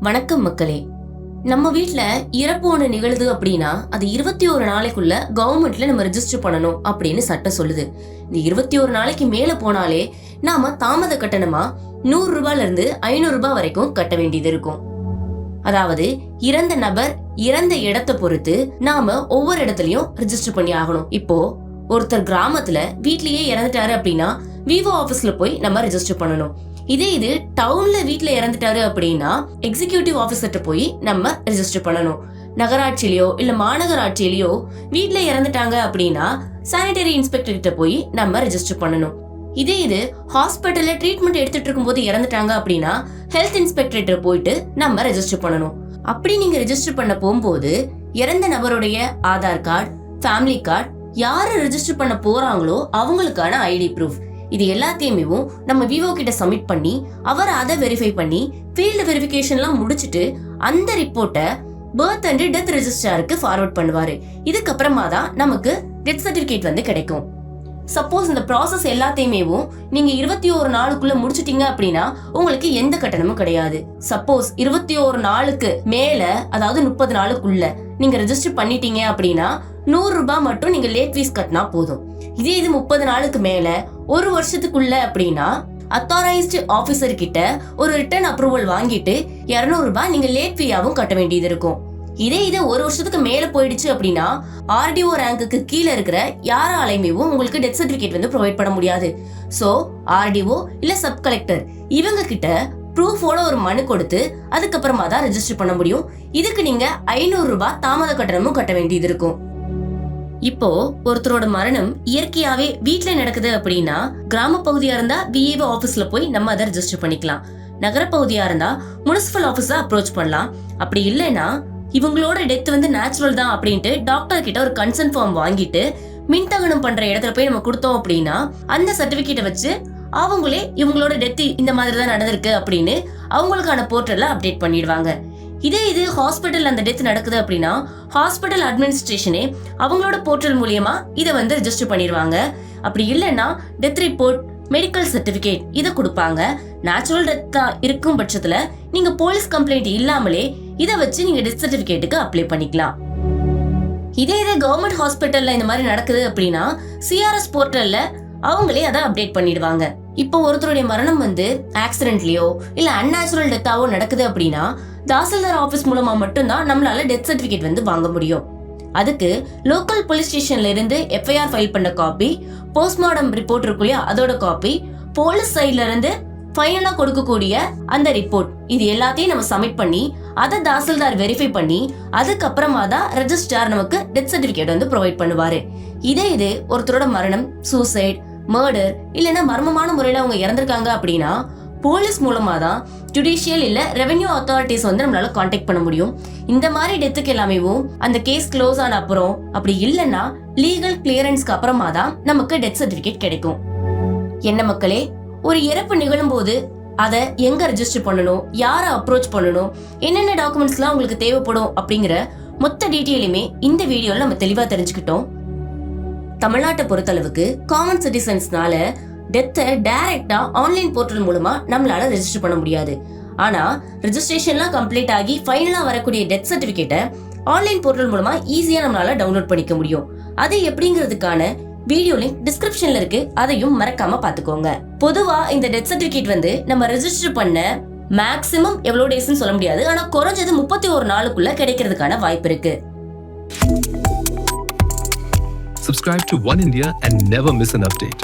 வணக்கம் மக்களே. நம்ம வீட்ல இறப்பு ஒண்ணு நிகழுது அப்படின்னா அது 21 நாளைக்குள்ள கவர்மெண்ட்ல நம்ம ரெஜிஸ்டர் பண்ணணும் அப்படின்னு சட்டம் சொல்லுது. இந்த 21 நாளைக்கு மேல போனாலே நாம தாமத கட்டணமா 100 ரூபாயில இருந்து 500 ரூபாய் வரைக்கும் கட்ட வேண்டியது இருக்கும். அதாவது இறந்த நபர் இறந்த இடத்தை பொறுத்து நாம ஒவ்வொரு இடத்துலயும் ரெஜிஸ்டர் பண்ணி ஆகணும். இப்போ ஒருத்தர் கிராமத்துல வீட்லயே இறந்துட்டாரு அப்படின்னா விவோ ஆபீஸ்ல போய் நம்ம ரெஜிஸ்டர் பண்ணணும். இதே இது டவுன்ல வீட்ல இறந்துட்டாரு அப்படின்னா எக்ஸிகியூட்டிவ் ஆபீசர்ட்ட போய் நம்ம ரெஜிஸ்டர் பண்ணணும். நகராட்சியிலயோ இல்ல மாநகராட்சியிலயோ வீட்ல இறந்துட்டாங்க அப்படின்னா சானிட்டரி இன்ஸ்பெக்டர் கிட்ட போய் நம்ம ரெஜிஸ்டர் பண்ணணும். இதே இது ஹாஸ்பிட்டல்ல ட்ரீட்மெண்ட் எடுத்துட்டு இருக்கும் போது இறந்துட்டாங்க அப்படின்னா ஹெல்த் இன்ஸ்பெக்டர் போயிட்டு நம்ம ரெஜிஸ்டர் பண்ணணும். அப்படி நீங்க ரெஜிஸ்டர் பண்ண போகும்போது இறந்த நபருடைய ஆதார் கார்டு, ஃபேமிலி கார்டு, யாரு ரெஜிஸ்டர் பண்ண போறாங்களோ அவங்களுக்கான ஐடி ப்ரூஃப், இது எல்லாத்தையுமே நம்ம விவோ கிட்ட சப்மிட் பண்ணி அவர் அதை வெரிஃபை பண்ணி ஃபீல்டு வெரிஃபிகேஷன்லாம் முடிச்சிட்டு அந்த ரிப்போர்ட்டை பர்த் அண்ட் டெத் ரெஜிஸ்டருக்கு ஃபார்வர்ட் பண்ணுவாரு. இதுக்கப்புறமா தான் நமக்கு டெத் சர்டிபிகேட் வந்து கிடைக்கும். சப்போஸ் இந்த ப்ராசஸ் எல்லாத்தையுமே நீங்க 21 நாளுக்குள்ள முடிச்சிட்டீங்க அப்படின்னா உங்களுக்கு எந்த கட்டணமும் கிடையாது. சப்போஸ் 21 நாளுக்கு மேல, அதாவது 30 நாளுக்குள்ள நீங்க ரெஜிஸ்டர் பண்ணிட்டீங்க அப்படின்னா 100 ரூபாய் மட்டும் நீங்க லேட் ஃபீஸ் கட்டினா போதும். இதே இது 30 நாளுக்கு மேல, ஒரு வருஷத்துக்குள்ள அப்படின்னா அத்தாரைஸ்டு ஆபீசர் கிட்ட ஒரு ரிட்டர்ன் அப்ரூவல் வாங்கிட்டு 200 ரூபாய் நீங்க லேட் ஃபீயாவும் கட்ட வேண்டியது இருக்கும். இதே இது ஒரு வருஷத்துக்கு மேல போயிடுச்சு அப்படின்னா ஆர்டிஓ ரேங்குக்கு கீழே இருக்கிற யாராலையுமே உங்களுக்கு டெத் சர்டிபிகேட் வந்து ப்ரொவைட் பண்ண முடியாது. சோ ஆர்டிஓ இல்ல சப் கலெக்டர் இவங்க கிட்ட ப்ரூஃபோட ஒரு மனு கொடுத்து அதுக்கப்புறமா தான் ரெஜிஸ்டர் பண்ண முடியும். இதுக்கு நீங்க 500 ரூபாய் தாமத கட்டணமும் கட்ட வேண்டியது இருக்கும். இப்போ ஒருத்தரோட மரணம் இயற்கையாவே வீட்டுல நடக்குது அப்படின்னா கிராம பகுதியா இருந்தா விஏஓ ஆபீஸ்ல போய் நம்ம அதை ரெஜிஸ்டர் பண்ணிக்கலாம். நகர பகுதியா இருந்தா முனிசிபல் ஆபீஸ அப்ரோச் பண்ணலாம். அப்படி இல்லைன்னா இவங்களோட டெத் வந்து நேச்சுரல் தான் அப்படின்ட்டு டாக்டர் கிட்ட ஒரு கன்சர்ன் ஃபார்ம் வாங்கிட்டு மின்தகனம் பண்ற இடத்துல போய் நம்ம கொடுத்தோம் அப்படின்னா அந்த சர்டிபிகேட்டை வச்சு அவங்களே இவங்களோட டெத் இந்த மாதிரி தான் நடந்திருக்கு அப்படின்னு அவங்களுக்கான போர்ட்டல்ல அப்டேட் பண்ணிடுவாங்க. இதே இது ஹாஸ்பிட்டல் அந்த டெத் நடக்குது அப்படின்னா ஹாஸ்பிட்டல் அட்மினிஸ்ட்ரேஷனே அவங்களோட போர்ட்டல் மூலியமா இதை வந்து ரெஜிஸ்டர் பண்ணிடுவாங்க. அப்படி இல்லைன்னா டெத் ரிப்போர்ட், மெடிக்கல் சர்டிபிகேட் இதை கொடுப்பாங்க. நேச்சுரல் டெத்தா இருக்கும் பட்சத்துல நீங்க போலீஸ் கம்ப்ளைண்ட் இல்லாமலே இதை வச்சு நீங்க டெத் சர்டிபிகேட்டுக்கு அப்ளை பண்ணிக்கலாம். இதே கவர்மெண்ட் ஹாஸ்பிட்டல்ல இந்த மாதிரி நடக்குது அப்படின்னா சிஆர்எஸ் போர்ட்டல்ல அவங்களே அதை அப்டேட் பண்ணிடுவாங்க. இப்போ ஒருத்தருடைய மரணம் வந்து ஆக்சிடென்ட்லயோ இல்ல அன்நேச்சுரல் டெத்தாவோ நடக்குது அப்படின்னா தாசில்தார் ஆபீஸ் மூலமா மட்டும்தான் நம்மளால டெத் சர்டிபிகேட் வந்து வாங்க முடியும். அதுக்கு லோக்கல் போலீஸ் ஸ்டேஷன்ல இருந்து எஃப்ஐஆர் ஃபைல் பண்ண காப்பி, போஸ்ட்மார்டம் ரிப்போர்ட் இருக்கு இல்லையா அதோட காப்பி, போலீஸ் சைட்ல இருந்து ஃபைனலா கொடுக்கக்கூடிய அந்த ரிப்போர்ட், இது எல்லாத்தையும் நம்ம சப்மிட் பண்ணி அதை தாசில்தார் வெரிஃபை பண்ணி அதுக்கப்புறமா தான் ரெஜிஸ்ட்ரார் நமக்கு டெத் சர்டிபிகேட் வந்து ப்ரொவைட் பண்ணுவாரு. இதே இது ஒருத்தரோட மரணம் சூசைட், மர்டர் இல்லைன்னா மர்மமான முறையில அவங்க இறந்திருக்காங்க அப்படின்னா போலீஸ் மூலமா தான் ஜுடிஷியல் இல்ல ரெவென்யூ அத்தாரிட்டிஸ் வந்து நம்மளால கான்டாக்ட் பண்ண முடியும். இந்த மாதிரி டெத்துக்கு எல்லாமே அந்த கேஸ் க்ளோஸ் ஆன அப்புறம், அப்படி இல்லைன்னா லீகல் கிளியரன்ஸ்க்கு அப்புறமா தான் நமக்கு டெத் சர்டிபிகேட் கிடைக்கும். என்ன மக்களே, ஒரு இறப்பு நிகழும் போது அதை எங்க ரெஜிஸ்டர் பண்ணணும், யாரை அப்ரோச் பண்ணணும், என்னென்ன டாக்குமெண்ட்ஸ்லாம் உங்களுக்கு தேவைப்படும் அப்படிங்கிற மொத்த டீட்டெயிலுமே இந்த வீடியோல நம்ம தெளிவா தெரிஞ்சுக்கிட்டோம். தமிழ்நாட்டை பொறுத்தளவுக்கு காமன் சிட்டிசன்ஸ்னால டெத்தை டைரக்டா ஆன்லைன் போர்ட்டல் மூலமா நம்மளால ரெஜிஸ்டர் பண்ண முடியாது. ஆனா ரெஜிஸ்ட்ரேஷன்லாம் கம்ப்ளீட் ஆகி ஃபைனலா வரக்கூடிய டெத் சர்டிபிகேட்டை ஆன்லைன் போர்ட்டல் மூலமா ஈஸியா நம்மளால டவுன்லோட் பண்ணிக்க முடியும். அது எப்படிங்கிறதுக்கான வீடியோ லிங்க் டிஸ்கிரிப்ஷன்ல இருக்கு, அதையும் மறக்காம பாத்துக்கோங்க. பொதுவா இந்த டெத் சர்டிபிகேட் வந்து நம்ம ரெஜிஸ்டர் பண்ண மேக்ஸிமம் எவ்வளவு டேஸ்னு சொல்ல முடியாது. ஆனா குறைஞ்சது 31 நாளுக்குள்ள கிடைக்கிறதுக்கான வாய்ப்பு இருக்கு. Subscribe to One India and never miss an update.